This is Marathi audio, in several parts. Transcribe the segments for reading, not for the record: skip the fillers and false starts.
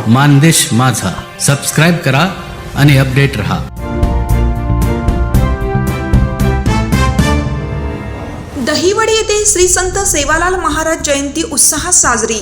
मानदेश माझा सबस्क्राईब करा आणि अपडेट रहा। दहिवडी येथे श्री संत सेवालाल महाराज जयंती उत्साहात साजरी।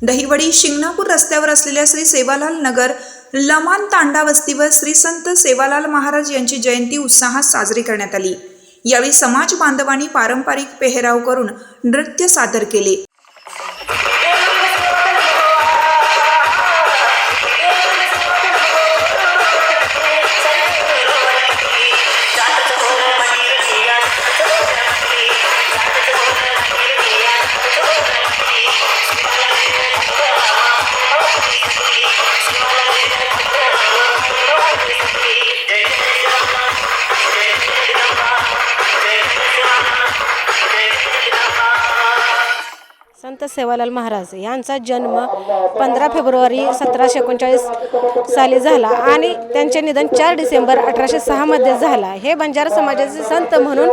दहिवडी शिंगणापूर रस्त्यावर असलेल्या श्री सेवालाल नगर लमान तांडा वस्तीवर श्री संत सेवालाल महाराज यांची जयंती उत्साहात साजरी करण्यात आली। यावेळी समाज बांधवांनी पारंपरिक पेहराव करून नृत्य सादर केले। संत सेवालाल महाराज यांचा जन्म 15 फेब्रुवारी 1739 साली झाला आणि त्यांचे निधन 4 डिसेंबर 1806 मध्ये झाला। हे बंजारा समाजाचे संत म्हणून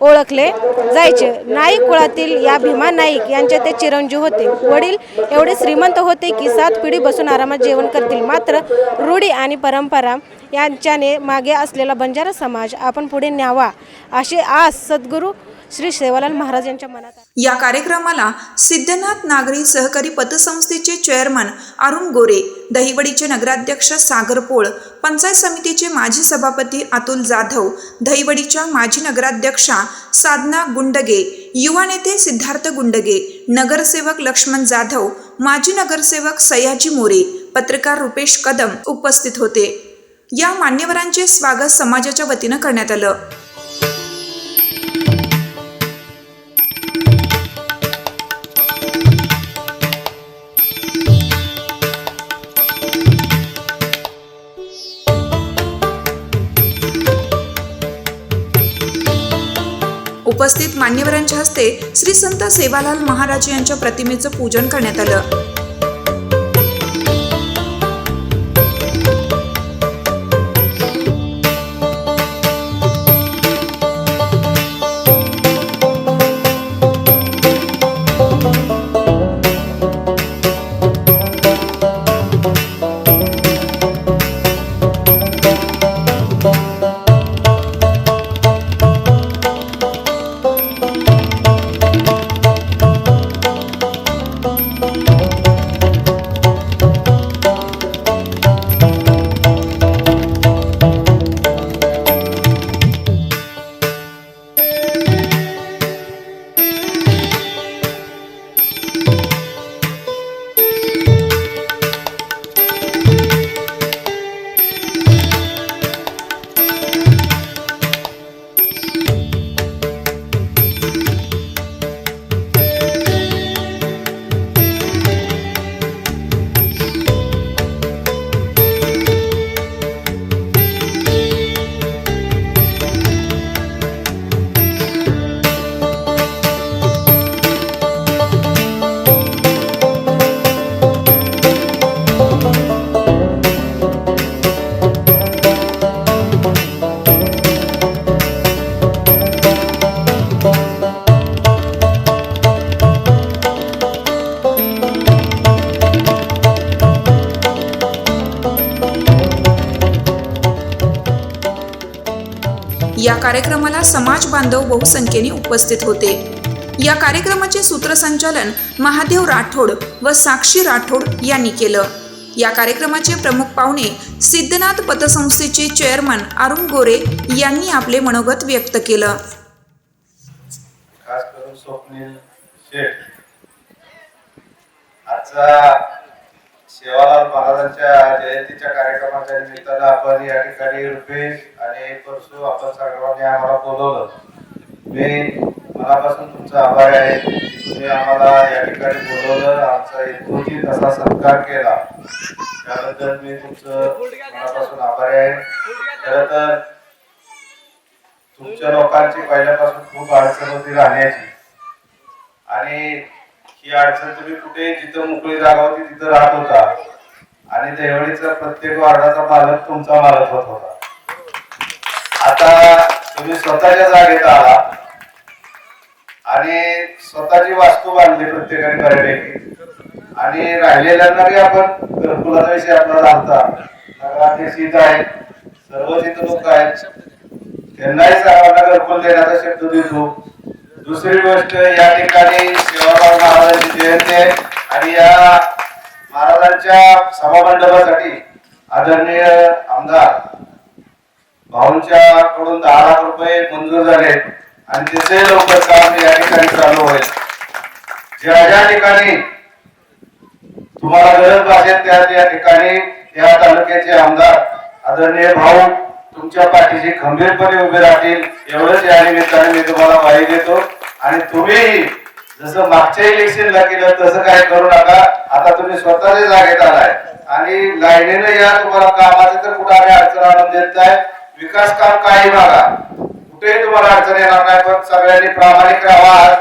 ओळखले जायचे। नाईक कुळातील या भीमा नाईक यांचे ते चिरंजीव होते। वडील एवढे श्रीमंत होते की 7 पिढी बसून आरामात जेवण करतील। मात्र रूढी आणि परंपरा यांच्याने मागे असलेला बंजारा समाज आपण पुढे न्यावा अशी आस सद्गुरू श्री सेवालाल महाराज यांच्या मनात आहे। या कार्यक्रमाला सिद्धनाथ नागरी सहकारी पतसंस्थेचे चेअरमन अरुण गोरे, दहिवडीचे नगराध्यक्ष सागर पोळ, पंचायत समितीचे माजी सभापती अतुल जाधव, दहिवडीच्या माजी नगराध्यक्षा साधना गुंडगे, युवा नेते सिद्धार्थ गुंडगे, नगरसेवक लक्ष्मण जाधव, माजी नगरसेवक सयाजी मोरे, पत्रकार रुपेश कदम उपस्थित होते। या मान्यवरांचे स्वागत समाजाच्या वतीने करण्यात आलं। उपस्थित मान्यवरांच्या हस्ते श्री संत सेवालाल महाराज यांच्या प्रतिमेचं पूजन करण्यात आलं। या कार्यक्रमाला समाज बांधव बहुसंख्येने उपस्थित होते। या कार्यक्रमाचे सूत्रसंचालन महादेव राठोड व साक्षी राठोड यांनी केलं। या कार्यक्रमाचे प्रमुख पाहुणे सिद्धनाथ पतसंस्थेचे चेअरमन अरुण गोरे यांनी आपले मनोगत व्यक्त केलं। खास करून स्वप्नील शेठ आजचा सेवालाल महाराजांच्या जयंतीच्या कार्यक्रमाच्या निमित्तानं आपण या ठिकाणी रुपेश आणि परसू आपण सर्वांनी आम्हाला बोलवलं। मी मनापासून तुमचा आभारी आहे। तुम्ही आम्हाला या ठिकाणी बोलवलं, आमचा यथोचित असा सत्कार केला, त्याबद्दल मी तुमचं मनापासून आभारी आहे. खरं तर तुमच्या लोकांची पहिल्यापासून खूप अडचण होती राहण्याची, आणि ही अडचण तुम्ही कुठे जिथं मोकळी जागा होती तिथं राहत होता, आणि देवळीचा प्रत्येक वार्डाचा मालक तुमचा मालक होत होता. आता तुम्ही स्वतःच्या जागेत आला आणि स्वतःची वास्तू बांधली प्रत्येकाने बऱ्यापैकी, आणि राहिलेल्यांना बी आपण घरकुलाचा विषय आपला झालता, नगराध्यक्ष इथं आहेत, सर्वच इथं लोक आहेत, त्यांनाही सर्वांना घरकुल देण्याचा शब्द देतो. दुसरी गोष्ट, या ठिकाणी सेवालाल महाराजांची जयंती आहे, आणि या महाराजांच्या सभामंडपासाठी आदरणीय आमदार भाऊंच्या कडून 10 लाख रुपये मंजूर झाले, आणि त्याचे लवकर काम या ठिकाणी चालू होईल. ज्या ज्या ठिकाणी तुम्हाला गरज भासेल त्या ठिकाणी या तालुक्याचे आमदार आदरणीय भाऊ तुमच्या पाठीशी खंबीरपणे उभे राहतील, एवढंच या निमित्ताने मी तुम्हाला ग्वाही देतो. आणि तुम्ही जसं मागच्या इलेक्शनला केलं तसं काय करू नका. आता तुम्ही स्वतःच्या जागेत आलाय, आणि लाईनीनं या तुम्हाला कामाचं तर कुठं आम्ही अडचण आणून देत नाही. विकास काम काही मागा, कुठेही तुम्हाला अडचण येणार नाही, पण सगळ्यांनी प्रामाणिक राहा. आज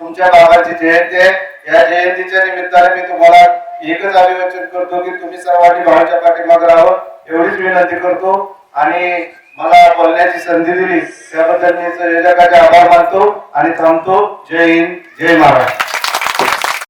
तुमच्या बाबांची जयंती आहे, या जयंतीच्या निमित्ताने मी तुम्हाला एकच अभिवाचन करतो की तुम्ही सर्वांनी भावाच्या पाठीमागे राहावं, एवढीच विनंती करतो. आणि मला बोलण्याची संधी दिली त्याबद्दल मी संयोजकाचे आभार मानतो आणि थांबतो. जय हिंद, जय महाराष्ट्र.